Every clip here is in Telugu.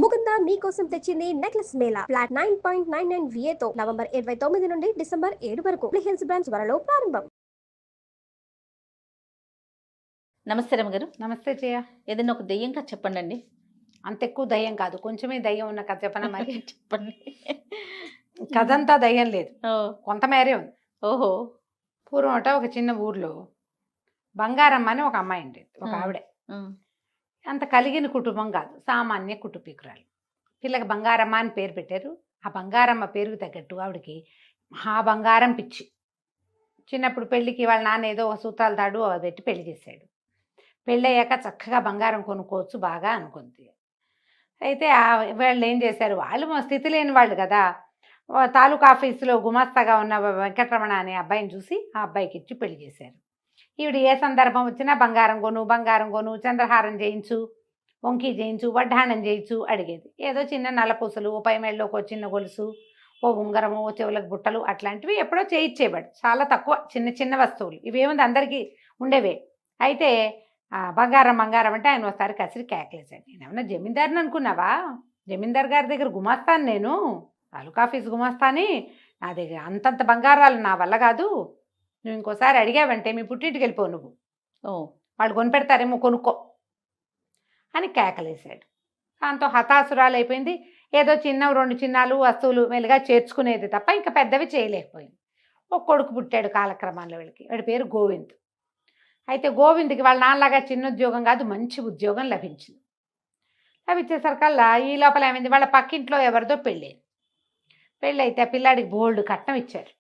ముకుంద మీకోసం తెచ్చింది నెక్లెస్ మేళా ఫ్లాట్ 9.99 VAతో నవంబర్ 29 నుండి డిసెంబర్ 7 వరకు హిల్స్ బ్రాంచ్ త్వరలో ప్రారంభం. నమస్తే రమగారు. నమస్తే జయ. ఏదైనా ఒక దెయ్యం కథ చెప్పండి. అంత ఎక్కువ దయ్యం కాదు, కొంచెమే దయ్యం ఉన్న కథ చెప్పనా మరి? చెప్పండి. కథ అంతా దయ్యం లేదు, ఓ, కొంతమేరే ఉంది. ఓహో. పూర్వం ఒక చిన్న ఊర్లో బంగారమ్మ అని ఒక అమ్మాయి ఉండేది. ఒక ఆవిడ అంత కలిగిన కుటుంబం కాదు, సామాన్య కుటుంబీకురాలు. పిల్లకి బంగారమ్మ అని పేరు పెట్టారు. ఆ బంగారమ్మ పేరుకు తగ్గట్టు ఆవిడకి మహా బంగారం పిచ్చి. చిన్నప్పుడు పెళ్ళికి వాళ్ళ నాన్న ఏదో ఒక సూత్రాలు తాడు అది పెట్టి పెళ్లి చేశాడు. పెళ్ళయ్యాక చక్కగా బంగారం కొనుక్కోవచ్చు బాగా అనుకుంది. అయితే వాళ్ళు ఏం చేశారు, వాళ్ళు మా స్థితి లేని వాళ్ళు కదా, తాలూకా ఆఫీసులో గుమాస్తాగా ఉన్న వెంకటరమణ అనే అబ్బాయిని చూసి ఆ అబ్బాయికి ఇచ్చి పెళ్లి చేశారు. ఈవిడ ఏ సందర్భం వచ్చినా బంగారం కొను, చంద్రహారం చేయించు, వంకీ చేయించు, వడ్డాణం చేయించు అడిగేది. ఏదో చిన్న నల్లపూసలు, ఓ పై మెడలోకి ఒక చిన్న గొలుసు, ఓ ఉంగరము, ఓ చెవులకు బుట్టలు అట్లాంటివి ఎప్పుడో చేయించేవాడు. చాలా తక్కువ, చిన్న చిన్న వస్తువులు. ఇవేముంది అందరికీ ఉండేవే. అయితే బంగారం అంటే ఆయన ఒకసారి కసిరి కేకలేశాడు. నేనేమన్నా జమీందారుని అనుకున్నావా? జమీందార్ గారి దగ్గర గుమాస్తాను నేను, తాలూకా ఆఫీస్ గుమాస్తాని. నా దగ్గర అంతంత బంగారాలు నా వల్ల కాదు. నువ్వు ఇంకోసారి అడిగావంటే మీ పుట్టింటికి వెళ్ళిపోవు నువ్వు. వాళ్ళు కొనిపెడతారేమో, కొనుక్కో అని కేకలేశాడు. దాంతో హతాసురాలు అయిపోయింది. ఏదో చిన్న 2 చిన్నాలు వస్తువులు మెల్లిగా చేర్చుకునేది తప్ప ఇంకా పెద్దవి చేయలేకపోయింది. ఒక కొడుకు పుట్టాడు కాలక్రమంలో వీళ్ళకి. వాడి పేరు గోవింద్. అయితే గోవింద్కి వాళ్ళ నాన్నలాగా చిన్న ఉద్యోగం కాదు, మంచి ఉద్యోగం లభించింది. లభించేసరికల్లా ఈ లోపల ఏమైంది, వాళ్ళ పక్కింట్లో ఎవరిదో పెళ్ళి అయితే పిల్లాడికి బోల్డ్ కట్నం ఇచ్చారు.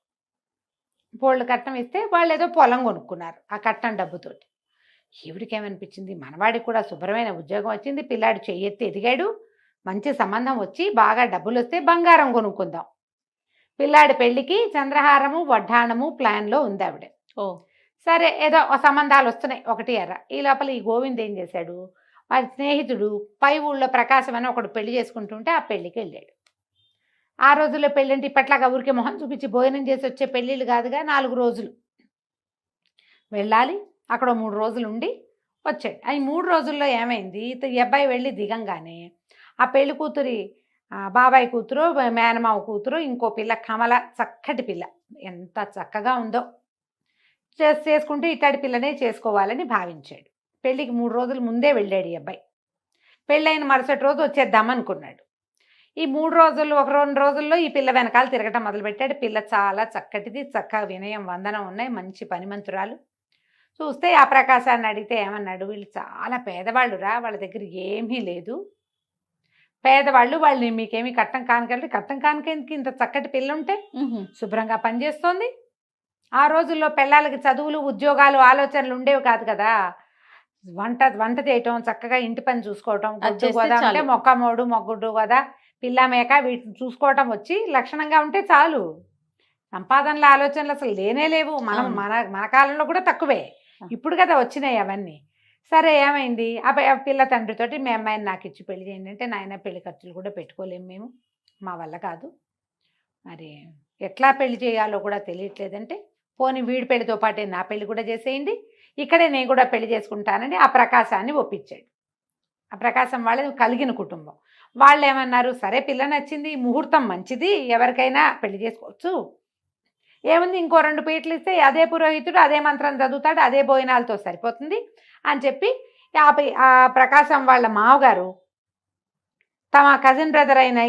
బోల్డ్ కట్నం ఇస్తే వాళ్ళు ఏదో పొలం కొనుక్కున్నారు ఆ కట్నం డబ్బుతోటి. ఈవిడికి ఏమనిపించింది, మనవాడికి కూడా శుభ్రమైన ఉద్యోగం వచ్చింది, పిల్లాడు చెయ్యెత్తి ఎదిగాడు, మంచి సంబంధం వచ్చి బాగా డబ్బులు వస్తే బంగారం కొనుక్కుందాం. పిల్లాడి పెళ్ళికి చంద్రహారము వడ్డాణము ప్లాన్లో ఉంది ఆవిడ. సరే ఏదో సంబంధాలు వస్తున్నాయి ఒకటి ఎర్ర. ఈ లోపల ఈ గోవింద్ ఏం చేశాడు, వాడి స్నేహితుడు పై ఊళ్ళో ప్రకాశం అని ఒకడు పెళ్లి చేసుకుంటుంటే ఆ పెళ్ళికి వెళ్ళాడు. ఆ రోజుల్లో పెళ్ళంటే ఇప్పట్లాగా ఊరికే మొహం చూపించి భోజనం చేసి వచ్చే పెళ్ళిళ్ళు కాదుగా, 4 రోజులు వెళ్ళాలి. అక్కడ 3 రోజులు ఉండి వచ్చాడు. ఈ 3 రోజుల్లో ఏమైంది, ఈ అబ్బాయి వెళ్ళి దిగంగానే ఆ పెళ్లి కూతురి బాబాయ్ కూతురు, మేనమావ కూతురు, ఇంకో పిల్ల కమల, చక్కటి పిల్ల, ఎంత చక్కగా ఉందో, చేసుకుంటే ఇట్లాంటి పిల్లనే చేసుకోవాలని భావించాడు. పెళ్ళికి 3 రోజుల ముందే వెళ్ళాడు ఈ అబ్బాయి. పెళ్ళైన మరుసటి రోజు వచ్చేద్దామనుకున్నాడు. ఈ 3 రోజులు 1-2 రోజుల్లో ఈ పిల్ల వెనకాల తిరగటం మొదలుపెట్టాడు. పిల్ల చాలా చక్కటిది, చక్కగా వినయం వందనం ఉన్నాయి, మంచి పనిమంతురాలు. చూస్తే ఆ ప్రకాశాన్ని అడిగితే ఏమన్నాడు, వీళ్ళు చాలా పేదవాళ్ళు రా, వాళ్ళ దగ్గర ఏమీ లేదు, పేదవాళ్ళు, వాళ్ళని మీకేమీ కట్టం కానుకెళ్ళి, కట్టం కానుకేందుకు ఇంత చక్కటి పిల్ల ఉంటే శుభ్రంగా పనిచేస్తోంది. ఆ రోజుల్లో పిల్లలకి చదువులు ఉద్యోగాలు ఆలోచనలు ఉండేవి కాదు కదా. వంట చేయటం, చక్కగా ఇంటి పని చూసుకోవటం, గుడ్డు గోదా అంటే మొక్కమోడు మొగ్గుడు కదా, పిల్ల మేక వీటిని చూసుకోవటం వచ్చి లక్షణంగా ఉంటే చాలు. సంపాదనల ఆలోచనలు అసలు లేనే లేవు. మన కాలంలో కూడా తక్కువే, ఇప్పుడు కదా వచ్చినాయి అవన్నీ. సరే ఏమైంది, ఆ పిల్ల తండ్రితోటి మీ అమ్మాయిని నాకు ఇచ్చి పెళ్లి చేయండి అంటే, నాయన పెళ్లి ఖర్చులు కూడా పెట్టుకోలేము మేము, మా వల్ల కాదు, మరి ఎట్లా పెళ్లి చేయాలో కూడా తెలియట్లేదంటే, పోనీ వీడి పెళ్లితో పాటే నా పెళ్లి కూడా చేసేయండి, ఇక్కడే నేను కూడా పెళ్లి చేసుకుంటానని ఆ ప్రకాశాన్ని ఒప్పించాడు. ఆ ప్రకాశం వాళ్ళది కలిగిన కుటుంబం. వాళ్ళు ఏమన్నారు, సరే పిల్ల నచ్చింది, ముహూర్తం మంచిది, ఎవరికైనా పెళ్లి చేసుకోవచ్చు, ఏముంది ఇంకో 2 పీటలు ఇస్తే అదే పురోహితుడు అదే మంత్రం చదువుతాడు, అదే భోజనాలతో సరిపోతుంది అని చెప్పి ఆ ప్రకాశం వాళ్ళ మావగారు తమ కజిన్ బ్రదర్ అయిన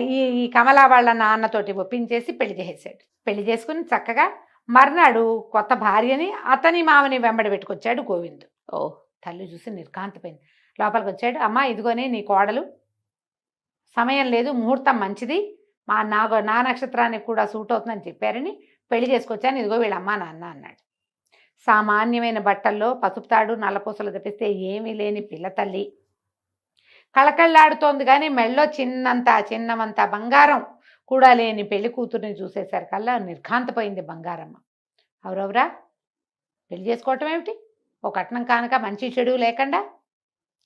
ఈ కమల వాళ్ళ నాన్నతోటి ఒప్పించేసి పెళ్లి చేసేసాడు. పెళ్లి చేసుకుని చక్కగా మర్నాడు కొత్త భార్యని అతని మామని వెంబడి పెట్టుకొచ్చాడు గోవింద్. తల్లి చూసి నిర్కాంతపోయింది. లోపలికి వచ్చాడు, అమ్మ ఇదిగోనే నీ కోడలు, సమయం లేదు, ముహూర్తం మంచిది, నా నక్షత్రానికి కూడా సూట్ అవుతుందని చెప్పారని పెళ్లి చేసుకొచ్చాను, ఇదిగో వీళ్ళ అమ్మా నాన్న అన్నాడు. సామాన్యమైన బట్టల్లో పసుపు తాడు నల్లపూసలు తెప్పిస్తే ఏమీ లేని పిల్ల తల్లి కళకళ్ళాడుతోంది, కానీ మెళ్ళో చిన్నమంత బంగారం కూడా లేని పెళ్లి కూతుర్ని చూసేసరికల్లా నిర్ఘాంతపోయింది బంగారమ్మ. ఎవరెవరా పెళ్లి చేసుకోవటం ఏమిటి, ఓ కట్నం కానుక మంచి చెడు లేకుండా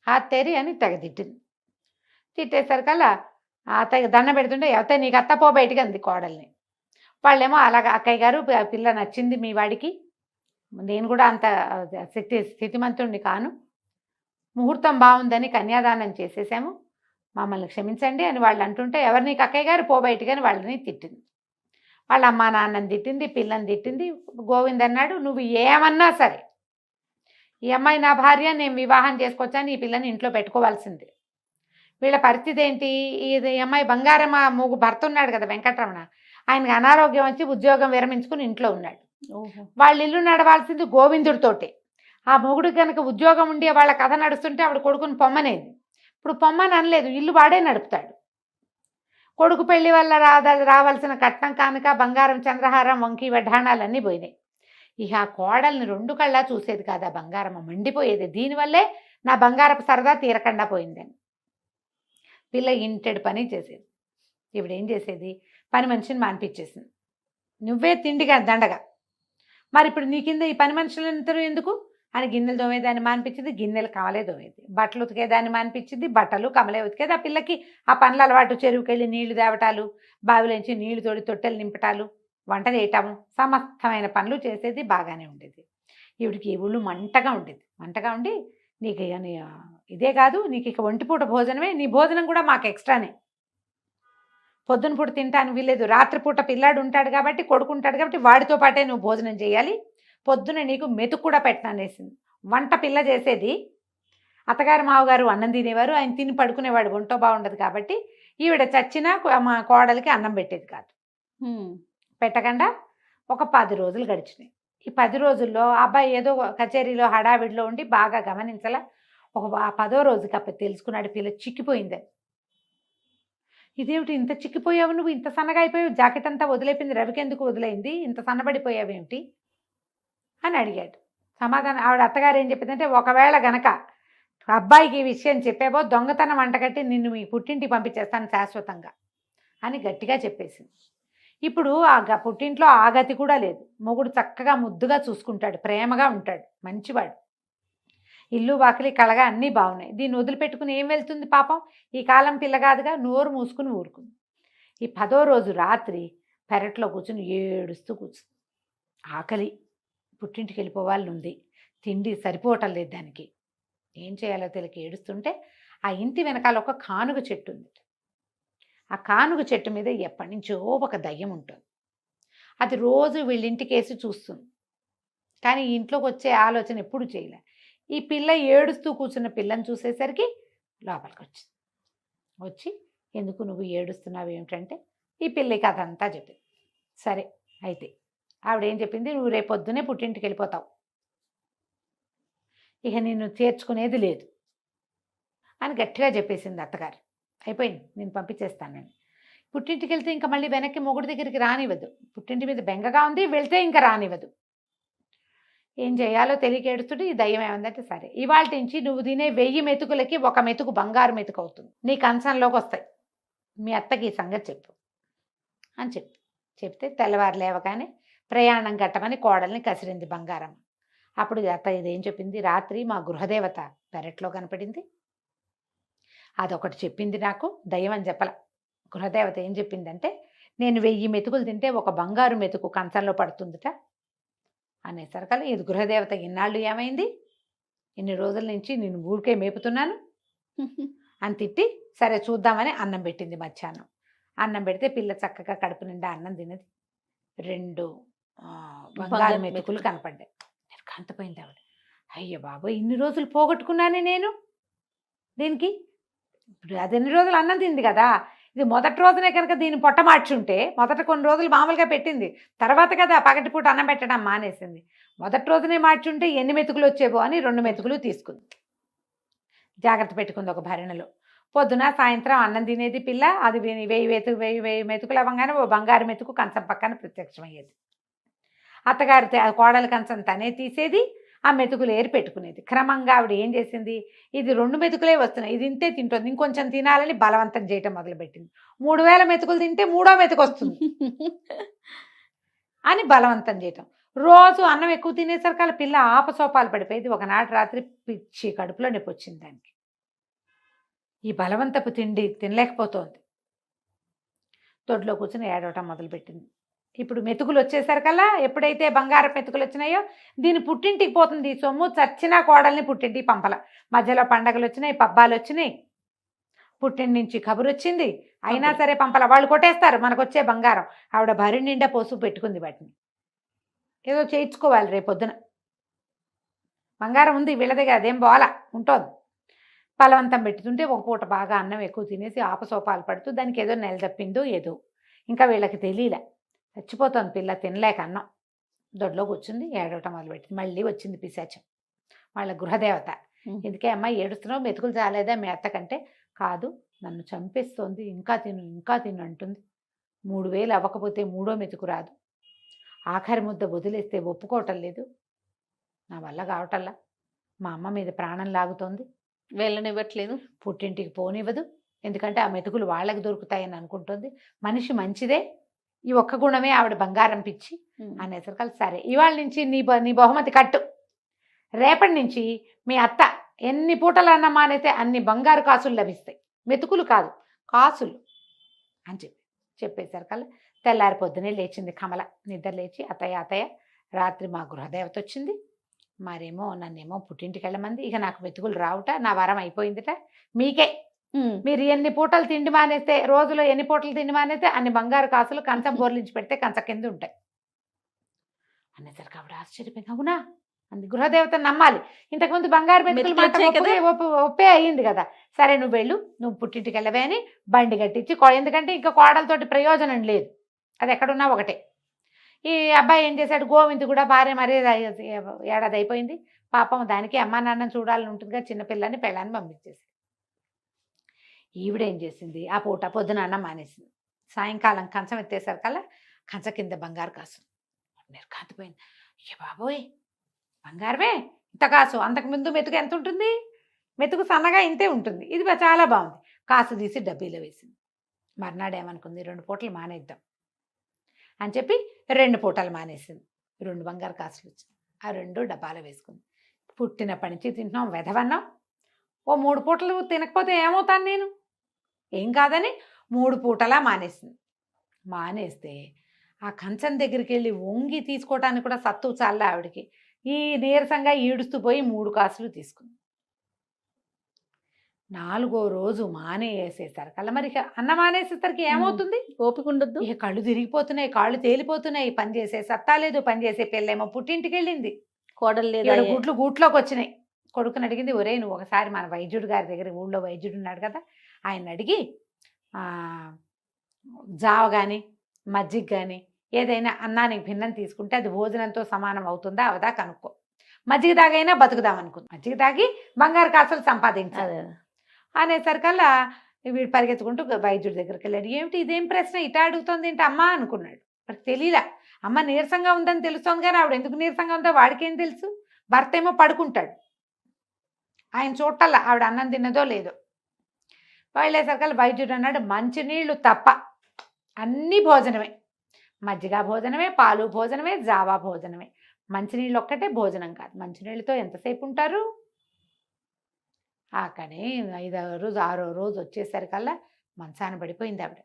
హాత్తేరి అని తిట్టింది. తిట్టేసరికల్లా అత్తయ్య దండం పెడుతుంటే, ఎవతే నీకు అత్త పో బయటికి అంది కోడల్ని. వాళ్ళేమో అలాగా, అక్కయ్య గారు పిల్ల నచ్చింది మీ వాడికి, నేను కూడా అంత స్థితిమంతుణ్ణి కాను, ముహూర్తం బాగుందని కన్యాదానం చేసేసాము, మమ్మల్ని క్షమించండి అని వాళ్ళు అంటుంటే, ఎవరిని అక్కయ్య గారు పో బయటికి అని వాళ్ళని తిట్టింది. వాళ్ళ అమ్మా నాన్నని తిట్టింది, పిల్లని తిట్టింది. గోవింద్ అన్నాడు, నువ్వు ఏమన్నా సరే ఈ అమ్మాయి నా భార్య, నేను వివాహం చేసుకొచ్చాను, ఈ పిల్లని ఇంట్లో పెట్టుకోవాల్సిందే. వీళ్ళ పరిస్థితి ఏంటి, ఇది ఈ అమ్మాయి బంగారం భర్త ఉన్నాడు కదా వెంకటరమణ, ఆయనకి అనారోగ్యం వచ్చి ఉద్యోగం విరమించుకుని ఇంట్లో ఉన్నాడు. వాళ్ళ ఇల్లు నడవాల్సింది గోవిందుడితోటి. ఆ మొగుడు కనుక ఉద్యోగం ఉండి వాళ్ళ కథ నడుస్తుంటే ఆవిడ కొడుకుని పొమ్మనేది. ఇప్పుడు పొమ్మని అనలేదు, ఇల్లు వాడే నడుపుతాడు. కొడుకు పెళ్లి వల్ల రావాల్సిన కట్నం కానుక, బంగారం, చంద్రహారం, వంకి వడ్డాణాలన్నీ పోయినాయి. ఇక ఆ కోడల్ని 2 కళ్ళా చూసేది కాదు, ఆ బంగారం మండిపోయేది. దీనివల్లే నా బంగారపు సరదా తీరకుండా పోయిందని. పిల్ల ఇంటెడు పని చేసేది. ఇవిడేం చేసేది, పని మనిషిని మానిపించేసింది. నువ్వే తిండిగా దండగా, మరి ఇప్పుడు నీ కింద ఈ పని మనుషులందరూ ఎందుకు అని గిన్నెలు తోమేదాన్ని మానిపించింది, గిన్నెలు కమలే తోమేది. బట్టలు ఉతికేదాన్ని మానిపించింది, బట్టలు కమలే ఉతికేది. ఆ పిల్లకి ఆ పనుల అలవాటు, చెరువుకెళ్ళి నీళ్లు తేవటాలు, బావిలోంచి నీళ్లు తోడి తొట్టెలు నింపటాలు, వంట చేయటము, సమస్తమైన పనులు చేసేది. బాగానే ఉండేది. ఈవిడికి ఒళ్ళు మంటగా ఉండేది. మంటగా ఉండి, నీకు ఇదే కాదు, నీకు ఇక ఒంటిపూట భోజనమే, నీ భోజనం కూడా మాకు ఎక్స్ట్రానే. పొద్దున పూట తింటాను వీలేదు, రాత్రిపూట పిల్లాడు ఉంటాడు కాబట్టి, కొడుకు ఉంటాడు కాబట్టి వాడితో పాటే నువ్వు భోజనం చేయాలి. పొద్దున నీకు మెతుకు కూడా పెట్టననేసింది. వంట పిల్ల చేసేది, అత్తగారు మావగారు అన్నం తినేవారు, ఆయన తిని పడుకునేవాడు, ఒంటో బాగుండదు కాబట్టి. ఈవిడ చచ్చినా మా కోడలికి అన్నం పెట్టేది కాదు. పెట్టకుండా ఒక 10 రోజులు గడిచినాయి. ఈ 10 రోజుల్లో అబ్బాయి ఏదో కచేరీలో హడావిడిలో ఉండి బాగా గమనించాల. ఒక 10వ రోజుకి అప్పుడు తెలుసుకున్నాడు పిల్ల చిక్కిపోయిందని. ఇదేమిటి ఇంత చిక్కిపోయావు, నువ్వు ఇంత సన్నగా అయిపోయావు, జాకెట్ అంతా వదిలేపింది, రవికి ఎందుకు వదిలేయింది, ఇంత సన్నబడిపోయావేమిటి అని అడిగాడు. సమాధానం ఆవిడ అత్తగారు ఏం చెప్పిందంటే, ఒకవేళ గనక అబ్బాయికి ఈ విషయం చెప్పావో దొంగతనం వంటగట్టి నిన్ను మీ పుట్టింటికి పంపించేస్తాను శాశ్వతంగా అని గట్టిగా చెప్పేసింది. ఇప్పుడు పుట్టింట్లో ఆ గతి కూడా లేదు. మొగుడు చక్కగా ముద్దుగా చూసుకుంటాడు, ప్రేమగా ఉంటాడు, మంచివాడు, ఇల్లు వాకిలి కళగా అన్నీ బాగున్నాయి. దీన్ని వదిలిపెట్టుకుని ఏం వెళ్తుంది పాపం, ఈ కాలం పిల్లగాదుగా, నోరు మూసుకుని ఊరుకుంది. ఈ 10వ రోజు రాత్రి పెరట్లో కూర్చుని ఏడుస్తూ కూర్చుంది. ఆకలి, పుట్టింటికి వెళ్ళిపోవాలని ఉంది, తిండి సరిపోవటం లేదు దానికి, ఏం చేయాలో తెలియక ఏడుస్తుంటే ఆ ఇంటి వెనకాల ఒక కానుగ చెట్టు ఉంది. ఆ కానుగ చెట్టు మీద ఎప్పటి నుంచో ఒక దయ్యం ఉంటుంది. అది రోజు వీళ్ళింటికేసి చూస్తుంది, కానీ ఇంట్లోకి వచ్చే ఆలోచన ఎప్పుడు చేయలే. ఈ పిల్ల ఏడుస్తూ కూర్చున్న పిల్లని చూసేసరికి లోపలికి వచ్చింది. వచ్చి, ఎందుకు నువ్వు ఏడుస్తున్నావు ఏమిటంటే ఈ పిల్లకి అదంతా చెప్పింది. సరే అయితే ఆవిడేం చెప్పింది, నువ్వు రేపొద్దునే పుట్టింటికి వెళ్ళిపోతావు, ఇక నిన్ను చేర్చుకునేది లేదు అని గట్టిగా చెప్పేసింది అత్తగారు. అయిపోయింది, నేను పంపించేస్తానని. పుట్టింటికి వెళ్తే ఇంకా మళ్ళీ వెనక్కి మొగుడి దగ్గరికి రానివ్వదు, పుట్టింటి మీద బెంగగా ఉంది, వెళ్తే ఇంకా రానివ్వదు. ఏం చేయాలో తెలియక ఏడుస్తుంటే ఈ దయ్యం ఏమందంటే, సరే ఇవాళ నుంచి నువ్వు తినే 1000 మెతుకులకి 1 మెతుకు బంగారు మెతుకు అవుతుంది, నీ కంచంలోకి వస్తాయి, మీ అత్తకి ఈ సంగతి చెప్పు అని చెప్తే తెల్లవారు లేవగానే ప్రయాణం కట్టమని కోడల్ని కసిరింది బంగారం. అప్పుడు అత్త ఇదేం చెప్పింది, రాత్రి మా గృహదేవత పెరట్లో కనపడింది, అదొకటి చెప్పింది నాకు, దయ్యం అని చెప్పల. గృహదేవత ఏం చెప్పిందంటే, నేను 1000 మెతుకులు తింటే 1 బంగారు మెతుకు కంచంలో పడుతుందిట అనేసరికల్లా, ఇది గృహదేవత ఇన్నాళ్ళు ఏమైంది, ఇన్ని రోజుల నుంచి నేను ఊరికే మేపుతున్నాను అని తిట్టి, సరే చూద్దామని అన్నం పెట్టింది. మధ్యాహ్నం అన్నం పెడితే పిల్ల చక్కగా కడుపు నిండా అన్నం తినది. 2 బంగారు మెతుకులు కనపడ్డాయి. కాంతపోయింది ఆవిడ. అయ్యో బాబోయ్, ఇన్ని రోజులు పోగొట్టుకున్నానే నేను దీనికి. ఇప్పుడు అది ఎన్ని రోజులు అన్నం తింది కదా, ఇది మొదటి రోజునే కనుక దీన్ని పొట్ట మార్చుంటే, మొదట కొన్ని రోజులు మామూలుగా పెట్టింది, తర్వాత కదా పగటిపూట అన్నం పెట్టడం మానేసింది. మొదటి రోజునే మార్చుంటే ఎన్ని మెతుకులు వచ్చేవో అని 2 మెతుకులు తీసుకుంది, జాగ్రత్త పెట్టుకుంది ఒక భరణలో. పొద్దున సాయంత్రం అన్నం తినేది పిల్ల. అది 1000 మెతుకులు అవ్వగానే ఓ బంగారు మెతుకు కంచం పక్కన ప్రత్యక్షమయ్యేది. అత్తగారి కోడల కంచం తనే తీసేది, ఆ మెతుకులు ఏరి పెట్టుకునేది. క్రమంగా ఆవిడ ఏం చేసింది, ఇది 2 మెతుకులే వస్తున్నాయి, ఇది ఇంతే తింటుంది, ఇంకొంచెం తినాలని బలవంతం చేయటం మొదలుపెట్టింది. 3000 మెతుకులు తింటే 3వ మెతుకు వస్తుంది అని బలవంతం చేయటం. రోజు అన్నం ఎక్కువ తినేసరికి పిల్ల ఆపసోపాలు పడిపోయేది. ఒకనాటి రాత్రి పిచ్చి కడుపులో నొప్పి వచ్చింది దానికి. ఈ బలవంతపు తిండి తినలేకపోతోంది. తొడ్లో కూర్చొని ఏడవటం మొదలుపెట్టింది. ఇప్పుడు మెతుకులు వచ్చేసరికల్లా, ఎప్పుడైతే బంగారం మెతుకులు వచ్చినాయో దీని పుట్టింటికి పోతుంది. సొమ్ము చచ్చినా కోడల్ని పుట్టింటికి పంపల. మధ్యలో పండగలు వచ్చినాయి, పబ్బాలు వచ్చినాయి, పుట్టిన నుంచి కబురు వచ్చింది. అయినా సరే పంపల, వాళ్ళు కొట్టేస్తారు మనకు వచ్చే బంగారం. ఆవిడ భరి నిండా పోసు పెట్టుకుంది వాటిని. ఏదో చేయించుకోవాలి రేపొద్దున. బంగారం ఉంది వీళ్ళ దగ్గర, అదేం పోలా ఉంటుంది. బలవంతం పెట్టుతుంటే ఒక పూట బాగా అన్నం ఎక్కువ తినేసి ఆపసోపాలు పడుతూ దానికి ఏదో నెల తప్పిందో ఏదో, ఇంకా వీళ్ళకి తెలియలే. చచ్చిపోతుంది పిల్ల తినలేక అన్నం. దొడ్లో కూర్చుంది, ఏడవటం మొదలుపెట్టింది. మళ్ళీ వచ్చింది పిశాచం, వాళ్ళ గృహదేవత. ఎందుకే అమ్మ ఏడుస్తున్నావు, మెతుకులు చాలేదా మీ అత్తకంటే? కాదు, నన్ను చంపేస్తోంది, ఇంకా తిను ఇంకా తిను అంటుంది. 3000 అవ్వకపోతే మూడో మెతుకు రాదు. ఆఖరి ముద్ద వదిలేస్తే ఒప్పుకోవటం లేదు. నా వల్ల కావటల్లా. మా అమ్మ మీద ప్రాణం లాగుతోంది. వెళ్ళనివ్వట్లేదు, పుట్టింటికి పోనివ్వదు. ఎందుకంటే ఆ మెతుకులు వాళ్ళకి దొరుకుతాయని అనుకుంటుంది. మనిషి మంచిదే, ఈ ఒక్క గుణమే ఆవిడ బంగారం పిచ్చి అనేసరికి సరే ఇవాళ నుంచి నీ బహుమతి కట్టు. రేపటి నుంచి మీ అత్త ఎన్ని పూటలు అన్న మానైతే అన్ని బంగారు కాసులు లభిస్తాయి, మెతుకులు కాదు కాసులు అని చెప్పేసరికల్లా తెల్లారి పొద్దునే లేచింది కమల. నిద్ర లేచి అత్తయ్య రాత్రి మా గృహదేవత వచ్చింది, మరేమో నన్నేమో పుట్టింటికి వెళ్ళమంది. ఇక నాకు మెతుకులు రావుట, నా వరం అయిపోయిందిట. మీకే, మీరు ఎన్ని పూటలు తిండి మానేస్తే, రోజులో ఎన్ని పూటలు తిండి మానేస్తే అన్ని బంగారు కాసులు కంచం బోర్లించి పెడితే కంచ కింద ఉంటాయి అనేసరికి ఆవిడ ఆశ్చర్యపోయింది. అవునా అంది. గృహదేవత నమ్మాలి, ఇంతకుముందు బంగారు మెతుకులు ఒప్పే అయ్యింది కదా. సరే నువ్వు వెళ్ళు, నువ్వు పుట్టింటికి వెళ్ళవే అని బండి కట్టించి, ఎందుకంటే ఇంకా కోడలతోటి ప్రయోజనం లేదు, అది ఎక్కడున్నా ఒకటే. ఈ అబ్బాయి ఏం చేశాడు, గోవింద్ కూడా భార్య మరీ ఏడాది అయిపోయింది పాపం, దానికి అమ్మా నాన్నని చూడాలని ఉంటుందిగా, చిన్నపిల్లని పెళ్ళాన్ని పంపించేసి. ఈవిడేం చేసింది, ఆ పూట పొద్దున అన్నం మానేసింది. సాయంకాలం కంచం ఎత్తేసరికల్లా కంచ కింద బంగారు కాసు. నిర్ఘాంతపోయింది. అయ్య బాబోయ్, బంగారమే ఇంత కాసు. అంతకుముందు మెతుకు ఎంత ఉంటుంది, మెతుకు సన్నగా ఇంతే ఉంటుంది, ఇది చాలా బాగుంది. కాసు తీసి డబ్బీలో వేసింది. మర్నాడు ఏమనుకుంది, 2 పూటలు మానేద్దాం అని చెప్పి 2 పూటలు మానేసింది. 2 బంగారు కాసులు వచ్చింది, ఆ 2 డబ్బాలో వేసుకుంది. పుట్టినప్పటి నుంచి తింటున్నాం వెధవన్నాం, ఓ 3 పూటలు తినకపోతే ఏమవుతాను నేను, ఏం కాదని 3 పూటలా మానేసింది. మానేస్తే ఆ కంచం దగ్గరికి వెళ్ళి వంగి తీసుకోవటానికి కూడా సత్తు చాలే ఆవిడికి. ఈ నీరసంగా ఈడుస్తూ పోయి 3 కాసులు తీసుకుంది. 4వ రోజు మానేసేసరికల్లా, మరి అన్న మానేసేసరికి ఏమవుతుంది, ఓపిక ఉండద్దు, ఇక కళ్ళు తిరిగిపోతున్నాయి, కాళ్ళు తేలిపోతున్నాయి, పని చేసే సత్తా లేదు. పని చేసే పిల్లేమో పుట్టింటికి వెళ్ళింది, కోడలు లేదు, గుడ్లు గూట్లోకి వచ్చినాయి. కొడుకుని అడిగింది, ఒరే నువ్వు ఒకసారి మన వైద్యుడు గారి దగ్గర, ఊళ్ళో వైద్యుడు ఉన్నాడు కదా, ఆయన అడిగి జావ కానీ మజ్జిగ కానీ ఏదైనా అన్నానికి భిన్నం తీసుకుంటే అది భోజనంతో సమానం అవుతుందా అవదా కనుక్కో. మజ్జిగ తాగైనా బతుకుదాం అనుకుంది, మజ్జిగ తాగి బంగారు కాసులు సంపాదించాలి అనేసరికల్లా వీడు పరిగెత్తుకుంటూ వైద్యుడి దగ్గరికి వెళ్ళాడు. ఏమిటి ఇదేం ప్రశ్న ఇటా అడుగుతుంది ఏంటి అమ్మ అనుకున్నాడు. వాడికి తెలియలా, అమ్మ నీరసంగా ఉందని తెలుస్తోంది కానీ ఆవిడ ఎందుకు నీరసంగా ఉందో వాడికేం తెలుసు. భర్త ఏమో పడుకుంటాడు, ఆయన చూడటల్లా ఆవిడ అన్నం తిన్నదో లేదో. వెళ్ళేసరికల్లా వైద్యుడు అన్నాడు, మంచినీళ్ళు తప్ప అన్నీ భోజనమే, మజ్జిగ భోజనమే, పాలు భోజనమే, జావా భోజనమే, మంచినీళ్ళు ఒక్కటే భోజనం కాదు. మంచినీళ్ళతో ఎంతసేపు ఉంటారు. కానీ 5వ రోజు 6వ రోజు వచ్చేసరికల్లా మంచాన పడిపోయింది ఆవిడ.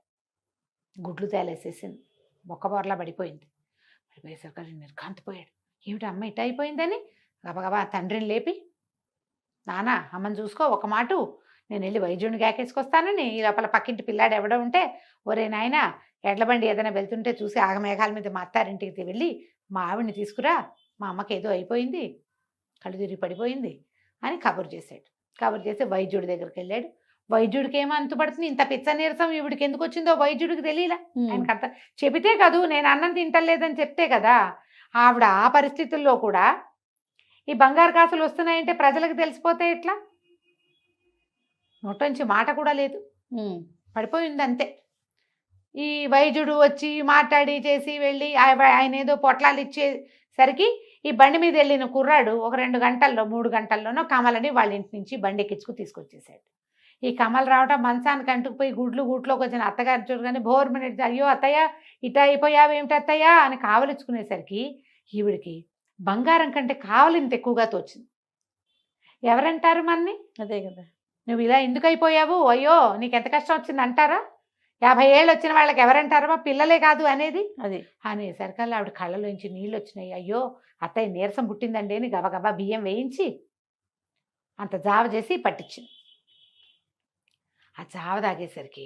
గుడ్లు తేలేసేసింది, బొక్కబోర్లా పడిపోయింది. పడిపోయేసరికల్లా నిర్ఘాంతపోయాడు. ఏమిటి అమ్మ ఇట అయిపోయిందని గబగబా తండ్రిని లేపి, నానా అమ్మని చూసుకో, ఒక మాట నేను వెళ్ళి వైద్యుడిని కేకేసుకొస్తానని. ఈ లోపల పక్కింటి పిల్లాడు ఎవడో ఉంటే, ఒరే నాయన ఎడ్ల బండి ఏదైనా వెళ్తుంటే చూసి ఆగమేఘాల మీద మా అత్తారింటికి వెళ్ళి మా ఆవిడ్ని తీసుకురా, మా అమ్మకి ఏదో అయిపోయింది, కళ్ళు తిరిగి పడిపోయింది అని కబురు చేశాడు. కబురు చేసి వైద్యుడి దగ్గరికి వెళ్ళాడు. వైద్యుడికి ఏమో అంతుపడుతుంది, ఇంత పిచ్చ నీరసం ఈవిడికి ఎందుకు వచ్చిందో వైద్యుడికి తెలియలా. ఆయనకు అర్థం చెబితే కాదు, నేను అన్నం తింటలేదని చెప్తే కదా. ఆవిడ ఆ పరిస్థితుల్లో కూడా ఈ బంగారు కాసులు వస్తున్నాయంటే ప్రజలకు తెలిసిపోతే ఎట్లా, నోట్లోంచి మాట కూడా లేదు, పడిపోయింది అంతే. ఈ వైద్యుడు వచ్చి మాట్లాడి చేసి వెళ్ళి ఆయన ఏదో పొట్లాలు ఇచ్చేసరికి ఈ బండి మీద వెళ్ళిన కుర్రాడు ఒక 2 గంటల్లో 3 గంటల్లోనో కమలని వాళ్ళ ఇంటి నుంచి బండి ఎక్కించుకు తీసుకొచ్చేసాడు. ఈ కమల రావటం మంచానికి అంటుకుపోయి గూట్లోకి వచ్చిన అత్తగారు చూడగానే భోర్మినెట్, అయ్యో అత్తయ్య ఇట అయిపోయావేమిటి అత్తయ్య అని కావలించుకునేసరికి ఈవిడికి బంగారం కంటే కావలింత ఎక్కువగా తోచింది. ఎవరంటారు మన్ని, అదే కదా, నువ్వు ఇలా ఎందుకు అయిపోయావు, అయ్యో నీకు ఎంత కష్టం వచ్చింది అంటారా. 50 ఏళ్ళు వచ్చిన వాళ్ళకి ఎవరంటారా, మా పిల్లలే కాదు అనేది. అది అనేసరికల్లా ఆవిడ కళ్ళలోంచి నీళ్ళు వచ్చినాయి. అయ్యో అత్తయ్య నీరసం పుట్టిందండి అని గబగబా బియ్యం వేయించి అంత జావ చేసి పట్టించింది. ఆ జావ తాగేసరికి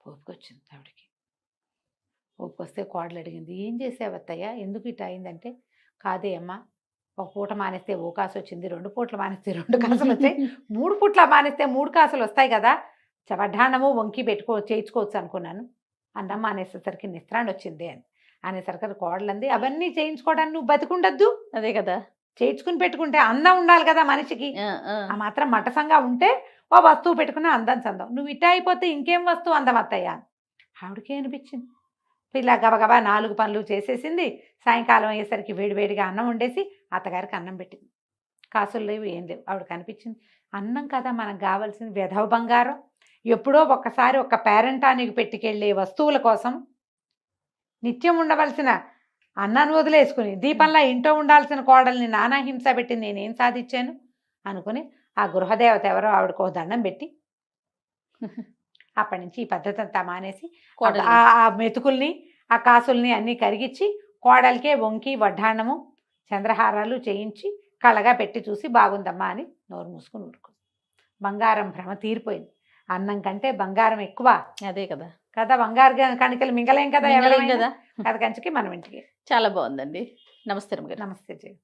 పోపుకొచ్చింది ఆవిడకి. పోపుకొస్తే కోడలు అడిగింది, ఏం చేసావు అత్తయ్య, ఎందుకు ఇట్లా అయిందంటే, కాదే అమ్మ, ఒక పూట మానేస్తే ఓ కాసు వచ్చింది, 2 పూటలు మానేస్తే 2 కాసులు వచ్చాయి, 3 పూట్ల మానేస్తే 3 కాసులు వస్తాయి కదా, వడ్డాణము వంకి చేయించుకోవచ్చు అనుకున్నాను, అన్నం మానేసేసరికి నిస్త్రాండి వచ్చింది అని అనేసరికి కోడలంది, అవన్నీ చేయించుకోవడానికి నువ్వు బతికుండద్దు, అదే కదా. చేయించుకుని పెట్టుకుంటే అందం ఉండాలి కదా మనిషికి, ఆ మాత్రం మటసంగా ఉంటే ఓ వస్తువు పెట్టుకున్న అందం చందం, నువ్వు ఇట్ట అయిపోతే ఇంకేం వస్తువు అందం అత్తయ్య. ఆవిడకే అనిపించింది. పిల్ల గబగబా 4 పనులు చేసేసింది. సాయంకాలం అయ్యేసరికి వేడివేడిగా అన్నం వండేసి అత్తగారికి అన్నం పెట్టింది. కాసులు లేవు, ఏం లేవు. ఆవిడకి అనిపించింది, అన్నం కదా మనకు కావాల్సింది, వెధవ బంగారం, ఎప్పుడో ఒక్కసారి ఒక పేరెంటానికి పెట్టుకెళ్ళే వస్తువుల కోసం నిత్యం ఉండవలసిన అన్నాన్ని వదిలేసుకుని దీపంలా ఇంట్లో ఉండాల్సిన కోడల్ని నానా హింస పెట్టి నేనేం సాధించాను అనుకుని ఆ గృహదేవత ఎవరో ఆవిడకు దండం పెట్టి అప్పటి నుంచి ఈ పద్ధతి అంతా మానేసి ఆ మెతుకుల్ని ఆ కాసుల్ని అన్నీ కరిగించి కోడలికే వంకి వడ్డాణము చంద్రహారాలు చేయించి కళ్ళగా పెట్టి చూసి బాగుందమ్మా అని నోరు మూసుకుని ఊరుకుంది. బంగారం భ్రమ తీరిపోయింది. అన్నం కంటే బంగారం ఎక్కువ. అదే కదా కదా, బంగారు కణికలు మింగలేం కదా, మింగలేం ఎవరైనా కదా. కథ కంచికి మనం ఇంటికి. చాలా బాగుందండి. నమస్తే రమ్య గారు. నమస్తే జయ.